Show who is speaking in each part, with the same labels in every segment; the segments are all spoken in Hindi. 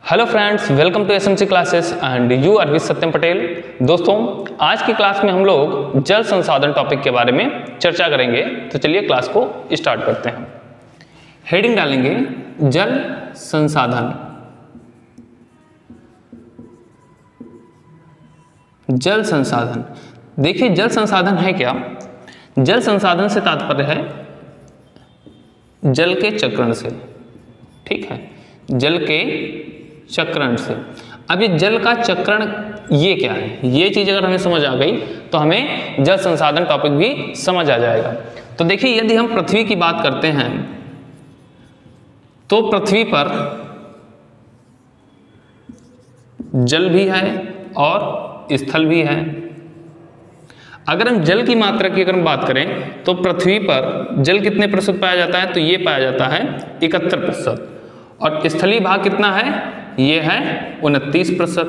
Speaker 1: Hello friends, welcome to SMC classes and you are with Satyam Patel. दोस्तों, आज की क्लास में हम लोग जल संसाधन टॉपिक के बारे में चर्चा करेंगे। तो चलिए क्लास को स्टार्ट करते हैं। हेडिंग डालेंगे जल संसाधन। जल संसाधन, देखिए जल संसाधन है क्या? जल संसाधन से तात्पर्य है जल के चक्रण से। ठीक है, जल के चक्रण से। अब ये जल का चक्रण ये क्या है, ये चीज अगर हमें समझ आ गई तो हमें जल संसाधन टॉपिक भी समझ आ जाएगा। तो देखिए, यदि हम पृथ्वी की बात करते हैं तो पृथ्वी पर जल भी है और स्थल भी है। अगर हम जल की मात्रा की अगर हम बात करें तो पृथ्वी पर जल कितने प्रतिशत पाया जाता है, तो ये पाया जाता है 71%। और स्थलीय भाग कितना है, ये है 29%।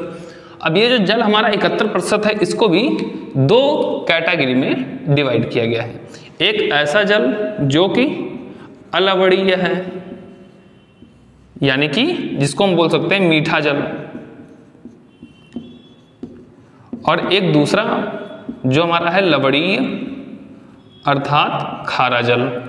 Speaker 1: अब ये जो जल हमारा 71% है, इसको भी दो कैटेगरी में डिवाइड किया गया है। एक ऐसा जल जो कि अलवणीय है, यानी कि जिसको हम बोल सकते हैं मीठा जल, और एक दूसरा जो हमारा है लवणीय अर्थात खारा जल।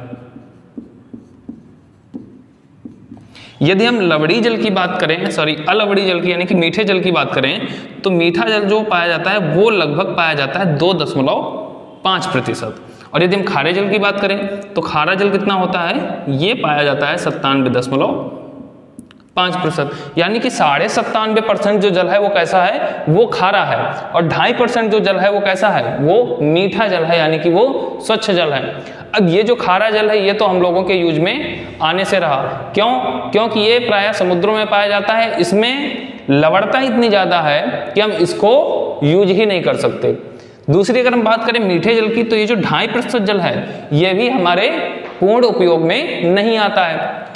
Speaker 1: यदि हम लवणीय जल की बात करें, अलवणीय जल की यानी कि मीठे जल की बात करें, तो मीठा जल जो पाया जाता है वो लगभग पाया जाता है 2.5%। और यदि हम खारे जल की बात करें तो खारा जल कितना होता है, ये पाया जाता है 97.5%। यानी कि 97.5% जो जल है वो कैसा है, वो खारा है, और 2.5% जो जल है वो कैसा है, वो मीठा जल है, यानी कि वो स्वच्छ जल है। अब ये जो खारा जल है ये तो हम लोगों के यूज में आने से रहा। क्योंकि ये प्रायः समुद्रों में पाया जाता है। इसमें लवणता इतनी ज़्यादा है कि हम इसको यूज ही नहीं कर सकते। दूसरी अगर हम बात करें मीठे जल की, तो ये जो 2.5% जल है ये भी हमारे पूर्ण उपयोग में नहीं आता है।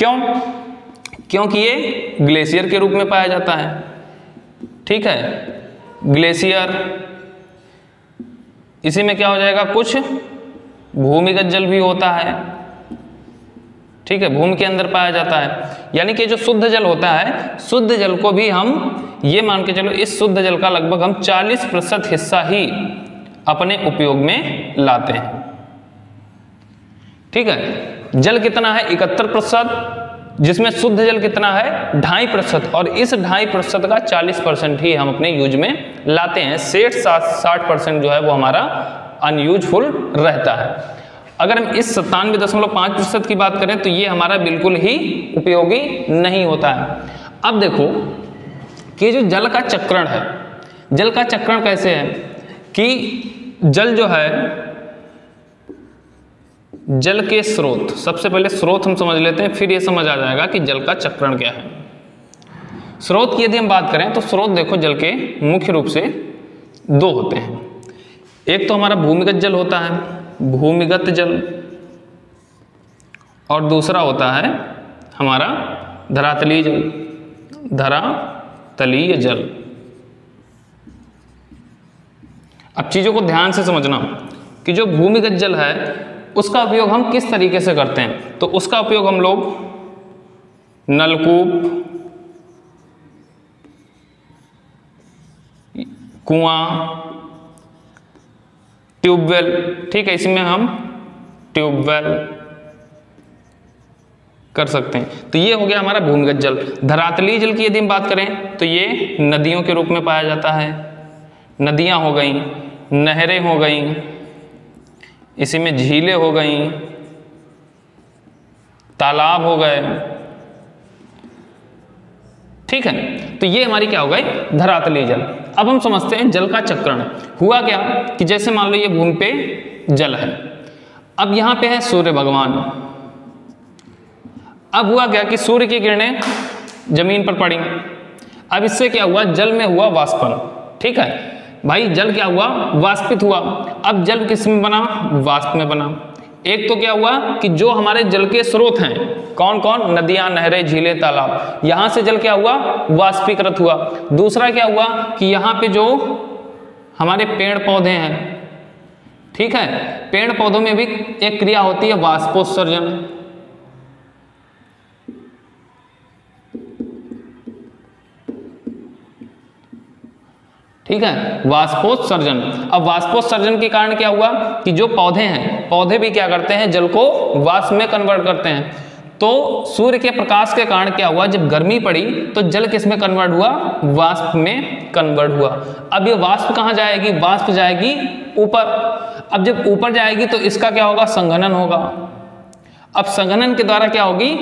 Speaker 1: क्योंकि ये ग्लेशियर के रूप में पाया जाता है। ठीक है, ग्लेशियर, इसी में क्या हो जाएगा, कुछ भूमिगत जल भी होता है। ठीक है, भूमि के अंदर पाया जाता है। यानी कि जो शुद्ध जल होता है, शुद्ध जल को भी हम ये मान के चलो, इस शुद्ध जल का लगभग हम 40% हिस्सा ही अपने उपयोग में लाते हैं। ठीक है, जल कितना है 71%, जिसमें शुद्ध जल कितना है 2.5%, और इस 2.5% का 40% ही हम अपने यूज में लाते हैं। 60% जो है वो हमारा अनयूजफुल रहता है। अगर हम इस 97.5% की बात करें तो ये हमारा बिल्कुल ही उपयोगी नहीं होता है। अब देखो कि जो जल का चक्रण है, जल का चक्रण कैसे है कि जल जो है, जल के स्रोत, सबसे पहले स्रोत हम समझ लेते हैं, फिर ये समझ आ जाएगा कि जल का चक्रण क्या है। स्रोत की यदि हम बात करें तो स्रोत देखो जल के मुख्य रूप से दो होते हैं। एक तो हमारा भूमिगत जल होता है, भूमिगत जल, और दूसरा होता है हमारा धरातलीय जल, धरातलीय जल। अब चीजों को ध्यान से समझना कि जो भूमिगत जल है उसका उपयोग हम किस तरीके से करते हैं। तो उसका उपयोग हम लोग नलकूप, कुआं, ट्यूबवेल, ठीक है, इसमें हम ट्यूबवेल कर सकते हैं। तो ये हो गया हमारा भूमिगत जल। धरातलीय जल की यदि हम बात करें तो ये नदियों के रूप में पाया जाता है। नदियां हो गई, नहरें हो गई, इसी में झीलें हो गई, तालाब हो गए। ठीक है, तो ये हमारी क्या हो गई, धरातलीय जल। अब हम समझते हैं जल का चक्रण। हुआ क्या कि जैसे मान लो ये भूमि पे जल है, अब यहां पे है सूर्य भगवान। अब हुआ क्या कि सूर्य की किरणें जमीन पर पड़ी। अब इससे क्या हुआ, जल में हुआ वाष्पन। ठीक है भाई, जल क्या हुआ, वाष्पित हुआ। अब जल किस में बना, वाष्प में बना। एक तो क्या हुआ कि जो हमारे जल के स्रोत हैं, कौन कौन, नदियां, नहरें, झीलें, तालाब, यहां से जल क्या हुआ, वाष्पीकृत हुआ। दूसरा क्या हुआ कि यहां पे जो हमारे पेड़ पौधे हैं, ठीक है, पेड़ पौधों में भी एक क्रिया होती है वाष्पोत्सर्जन। ठीक है, वाष्पोत्सर्जन। अब वाष्पोत्सर्जन के कारण क्या हुआ कि जो पौधे हैं, पौधे भी क्या करते हैं, जल को वाष्प में कन्वर्ट करते हैं। तो सूर्य के प्रकाश के कारण क्या हुआ, जब गर्मी पड़ी तो जल किस में कन्वर्ट हुआ, वाष्प में कन्वर्ट हुआ। अब ये वाष्प कहाँ जाएगी, वाष्प जाएगी ऊपर। अब जब ऊपर जाएगी तो इसका क्या होगा, संघनन होगा। अब संघनन के द्वारा क्या होगी,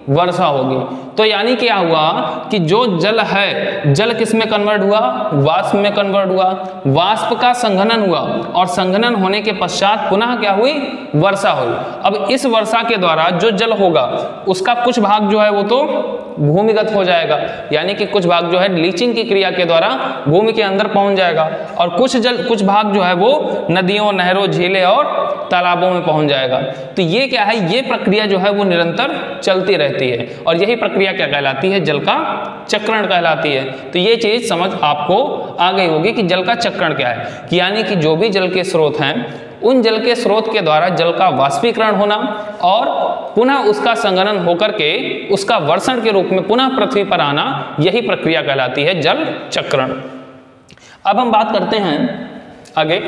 Speaker 1: वर्षा होगी। तो यानी क्या हुआ कि जो जल है, जल किस में कन्वर्ट हुआ, वाष्प में कन्वर्ट हुआ। वाष्प का संघनन हुआ और संघनन होने के पश्चात पुनः क्या हुई, वर्षा हुई। अब इस वर्षा के द्वारा जो जल होगा उसका कुछ भाग जो है वो तो भूमिगत हो जाएगा, यानी कि कुछ भाग जो है लीचिंग की क्रिया के द्वारा भूमि के अंदर पहुंच जाएगा, और कुछ भाग जो है वो नदियों, नहरों, झीलें और तालाबों में पहुंच जाएगा। तो ये क्या है, ये प्रक्रिया जो है वो निरंतर चलती रहती है, और यही प्रक्रिया क्या कहलाती है, जल का चक्रण कहलाती है। तो ये चीज समझ आपको आ गई होगी कि जल का चक्रण क्या है, कि यानी कि जो भी जल के स्रोत हैं, उन जल के स्रोत के द्वारा जल का वाष्पीकरण होना और पुनः उसका संघनन होकर के उसका वर्षण के रूप में पुनः पृथ्वी पर आना, यही प्रक्रिया कहलाती है जल चक्रण। अब हम बात करते हैं आगे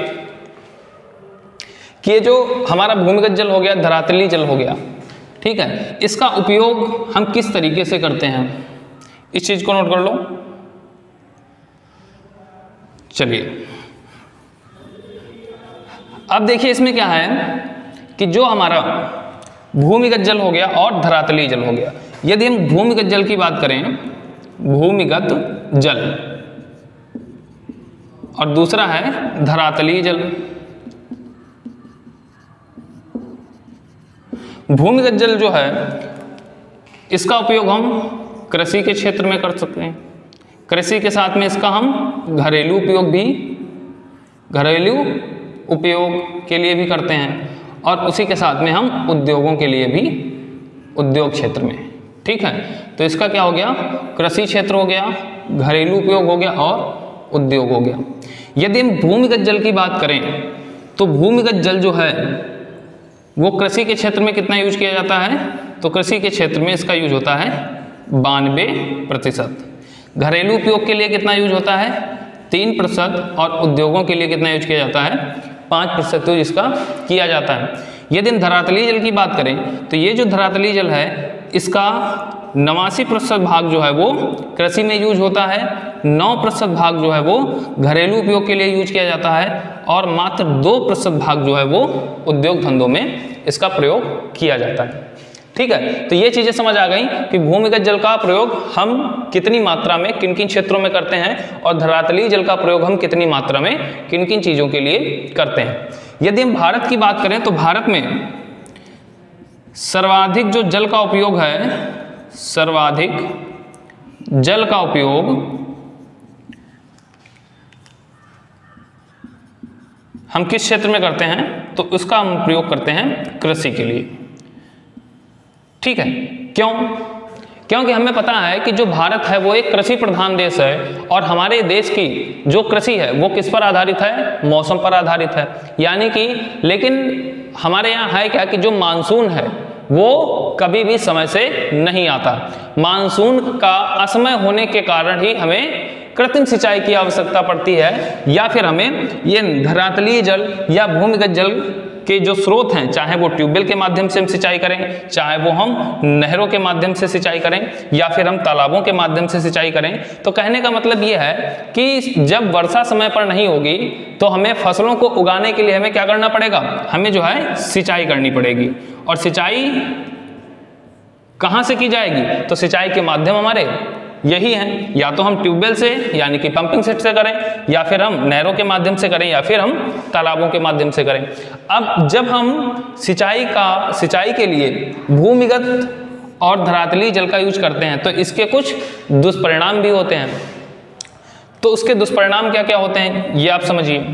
Speaker 1: कि ये जो हमारा भूमिगत जल हो गया, धरातलीय जल हो गया, ठीक है, इसका उपयोग हम किस तरीके से करते हैं, इस चीज को नोट कर लो। चलिए अब देखिए इसमें क्या है कि जो हमारा भूमिगत जल हो गया और धरातलीय जल हो गया। यदि हम भूमिगत जल की बात करें, भूमिगत जल, और दूसरा है धरातलीय जल। भूमिगत जल जो है इसका उपयोग हम कृषि के क्षेत्र में कर सकते हैं, कृषि के साथ में इसका हम घरेलू उपयोग के लिए भी करते हैं, और उसी के साथ में हम उद्योगों के लिए भी, उद्योग क्षेत्र में, ठीक है। तो इसका क्या हो गया, कृषि क्षेत्र हो गया, घरेलू उपयोग हो गया और उद्योग हो गया। यदि हम भूमिगत जल की बात करें तो भूमिगत जल जो है वो कृषि के क्षेत्र में कितना यूज किया जाता है, तो कृषि के क्षेत्र में इसका यूज होता है 92%। घरेलू उपयोग के लिए कितना यूज होता है, 3%, और उद्योगों के लिए कितना यूज किया जाता है, 5% यूज इसका किया जाता है। यदि हम धरातलीय जल की बात करें तो ये जो धरातलीय जल है इसका 89% भाग जो है वो कृषि में यूज होता है, 9% भाग जो है वो घरेलू उपयोग के लिए यूज किया जाता है, और मात्र 2% भाग जो है वो उद्योग धंधों में इसका प्रयोग किया जाता है, ठीक है। तो ये चीजें समझ आ गई कि भूमिगत जल का प्रयोग हम कितनी मात्रा में किन किन क्षेत्रों में करते हैं, और धरातलीय जल का प्रयोग हम कितनी मात्रा में किन किन चीजों के लिए करते हैं। यदि हम भारत की बात करें तो भारत में सर्वाधिक जो जल का उपयोग है, सर्वाधिक जल का उपयोग हम किस क्षेत्र में करते हैं, तो उसका हम प्रयोग करते हैं कृषि के लिए, ठीक है। क्यों? क्योंकि हमें पता है कि जो भारत है वो एक कृषि प्रधान देश है, और हमारे देश की जो कृषि है वो किस पर आधारित है, मौसम पर आधारित है। यानी कि लेकिन हमारे यहाँ है क्या कि जो मानसून है वो कभी भी समय से नहीं आता। मानसून का असमय होने के कारण ही हमें कृत्रिम सिंचाई की आवश्यकता पड़ती है, या फिर हमें ये धरातलीय जल या भूमिगत जल के जो स्रोत हैं, चाहे वो ट्यूबवेल के माध्यम से हम सिंचाई करें, चाहे वो हम नहरों के माध्यम से सिंचाई करें, या फिर हम तालाबों के माध्यम से सिंचाई करें। तो कहने का मतलब ये है कि जब वर्षा समय पर नहीं होगी तो हमें फसलों को उगाने के लिए हमें क्या करना पड़ेगा, हमें जो है सिंचाई करनी पड़ेगी। और सिंचाई कहाँ से की जाएगी, तो सिंचाई के माध्यम हमारे यही है, या तो हम ट्यूबवेल से यानी कि पंपिंग सेट से करें, या फिर हम नहरों के माध्यम से करें, या फिर हम तालाबों के माध्यम से करें। अब जब हम सिंचाई के लिए भूमिगत और धरातलीय जल का यूज करते हैं तो इसके कुछ दुष्परिणाम भी होते हैं। तो उसके दुष्परिणाम क्या क्या होते हैं ये आप समझिए,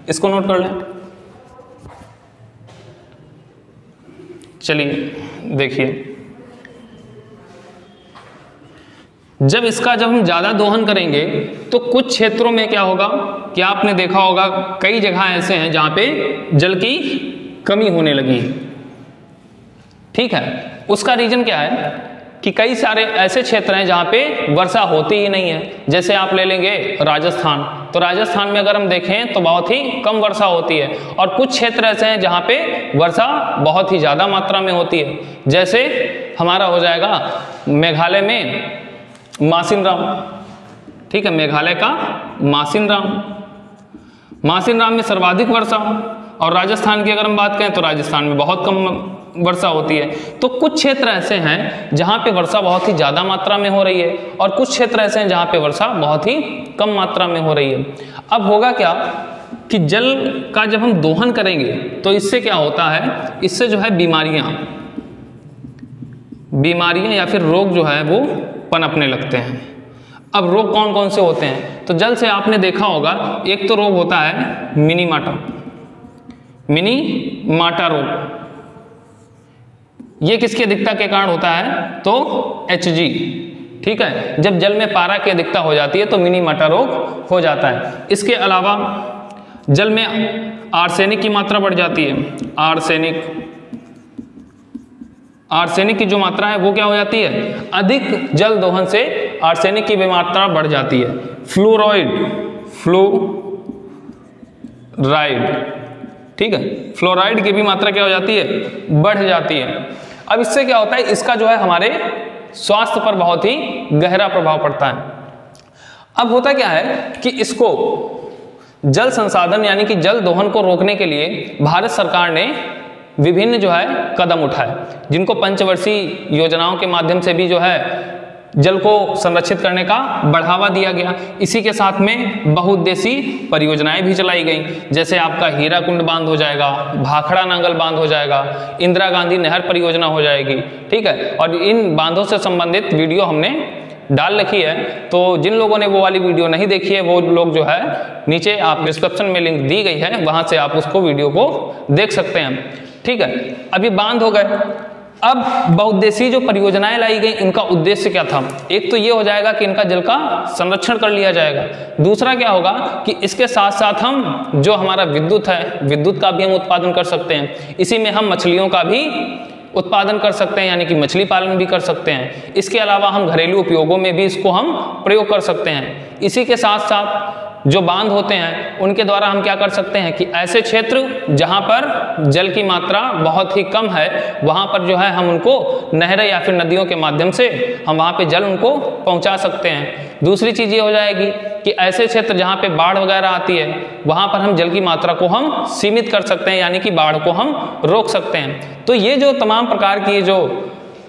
Speaker 1: इसको नोट कर लें। चलिए देखिए, जब हम ज़्यादा दोहन करेंगे तो कुछ क्षेत्रों में क्या होगा कि आपने देखा होगा कई जगह ऐसे हैं जहाँ पे जल की कमी होने लगी, ठीक है। उसका रीजन क्या है, कि कई सारे ऐसे क्षेत्र हैं जहाँ पे वर्षा होती ही नहीं है। जैसे आप ले लेंगे राजस्थान, तो राजस्थान में अगर हम देखें तो बहुत ही कम वर्षा होती है, और कुछ क्षेत्र ऐसे हैं जहाँ पे वर्षा बहुत ही ज़्यादा मात्रा में होती है। जैसे हमारा हो जाएगा मेघालय में मासिनराम, ठीक है, मेघालय का मासिनराम में सर्वाधिक वर्षा, और राजस्थान की अगर हम बात करें तो राजस्थान में बहुत कम वर्षा होती है। तो कुछ क्षेत्र ऐसे हैं जहाँ पे वर्षा बहुत ही ज़्यादा मात्रा में हो रही है, और कुछ क्षेत्र ऐसे हैं जहाँ पे वर्षा बहुत ही कम मात्रा में हो रही है। अब होगा क्या कि जल का जब हम दोहन करेंगे तो इससे क्या होता है, इससे जो है बीमारियाँ या फिर रोग जो है वो पनपने लगते हैं। अब रोग कौन कौन से होते हैं, तो जल से आपने देखा होगा, एक तो रोग होता है मिनी माटा रोग। ये किसकी अधिकता के कारण होता है, तो Hg, ठीक है। जब जल में पारा की अधिकता हो जाती है तो मिनी माटा रोग हो जाता है। इसके अलावा जल में आर्सेनिक की मात्रा बढ़ जाती है। आर्सेनिक की जो मात्रा है वो क्या हो जाती है, अधिक जल दोहन से आर्सेनिक की भी मात्रा बढ़ जाती है। फ्लोराइड, ठीक है, फ्लोराइड की भी मात्रा क्या हो जाती है, बढ़ जाती है। अब इससे क्या होता है, इसका जो है हमारे स्वास्थ्य पर बहुत ही गहरा प्रभाव पड़ता है। अब होता क्या है कि इसको जल संसाधन यानी कि जल दोहन को रोकने के लिए भारत सरकार ने विभिन्न जो है कदम उठाए, जिनको पंचवर्षीय योजनाओं के माध्यम से भी जो है जल को संरक्षित करने का बढ़ावा दिया गया। इसी के साथ में बहुउद्देशीय परियोजनाएं भी चलाई गई, जैसे आपका हीराकुंड बांध हो जाएगा, भाखड़ा नांगल बांध हो जाएगा, इंदिरा गांधी नहर परियोजना हो जाएगी, ठीक है। और इन बांधों से संबंधित वीडियो हमने डाल रखी है, तो जिन लोगों ने वो वाली वीडियो नहीं देखी है वो लोग जो है नीचे आप डिस्क्रिप्शन में लिंक दी गई है, वहां से आप उसको वीडियो को देख सकते हैं, ठीक है। अब ये बांध हो गए। अब बहुउद्देशीय जो परियोजनाएं लाई गई, इनका उद्देश्य क्या था, एक तो ये हो जाएगा कि इनका जल का संरक्षण कर लिया जाएगा। दूसरा क्या होगा कि इसके साथ साथ हम जो हमारा विद्युत है, विद्युत का भी हम उत्पादन कर सकते हैं। इसी में हम मछलियों का भी उत्पादन कर सकते हैं, यानी कि मछली पालन भी कर सकते हैं। इसके अलावा हम घरेलू उपयोगों में भी इसको हम प्रयोग कर सकते हैं। इसी के साथ साथ जो बांध होते हैं उनके द्वारा हम क्या कर सकते हैं कि ऐसे क्षेत्र जहां पर जल की मात्रा बहुत ही कम है, वहां पर जो है हम उनको नहरें या फिर नदियों के माध्यम से हम वहां पे जल उनको पहुंचा सकते हैं। दूसरी चीज़ ये हो जाएगी कि ऐसे क्षेत्र जहां पे बाढ़ वगैरह आती है, वहां पर हम जल की मात्रा को हम सीमित कर सकते हैं, यानी कि बाढ़ को हम रोक सकते हैं। तो ये जो तमाम प्रकार की जो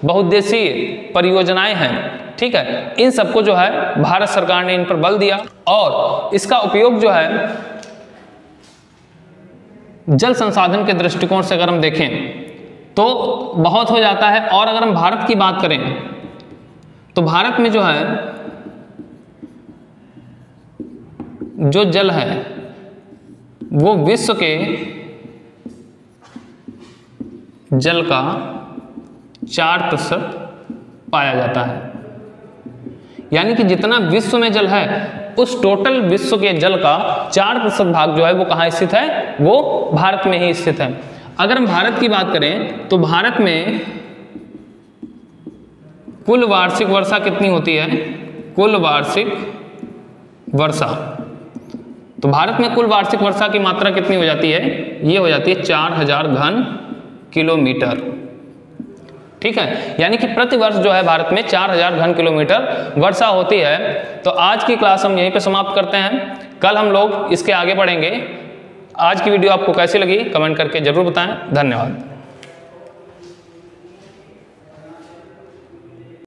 Speaker 1: बहुउद्देशीय परियोजनाएं हैं, ठीक है, इन सबको जो है भारत सरकार ने इन पर बल दिया, और इसका उपयोग जो है जल संसाधन के दृष्टिकोण से अगर हम देखें तो बहुत हो जाता है। और अगर हम भारत की बात करें तो भारत में जो है जो जल है वो विश्व के जल का 4% पाया जाता है, यानी कि जितना विश्व में जल है उस टोटल विश्व के जल का 4% भाग जो है वो कहाँ स्थित है, वो भारत में ही स्थित है। अगर हम भारत की बात करें तो भारत में कुल वार्षिक वर्षा कितनी होती है, कुल वार्षिक वर्षा, तो भारत में कुल वार्षिक वर्षा की मात्रा कितनी हो जाती है, ये हो जाती है 4000 घन किलोमीटर, ठीक है। यानी कि प्रति वर्ष जो है भारत में 4000 घन किलोमीटर वर्षा होती है। तो आज की क्लास हम यहीं पे समाप्त करते हैं, कल हम लोग इसके आगे बढ़ेंगे। आज की वीडियो आपको कैसी लगी कमेंट करके जरूर बताएं। धन्यवाद।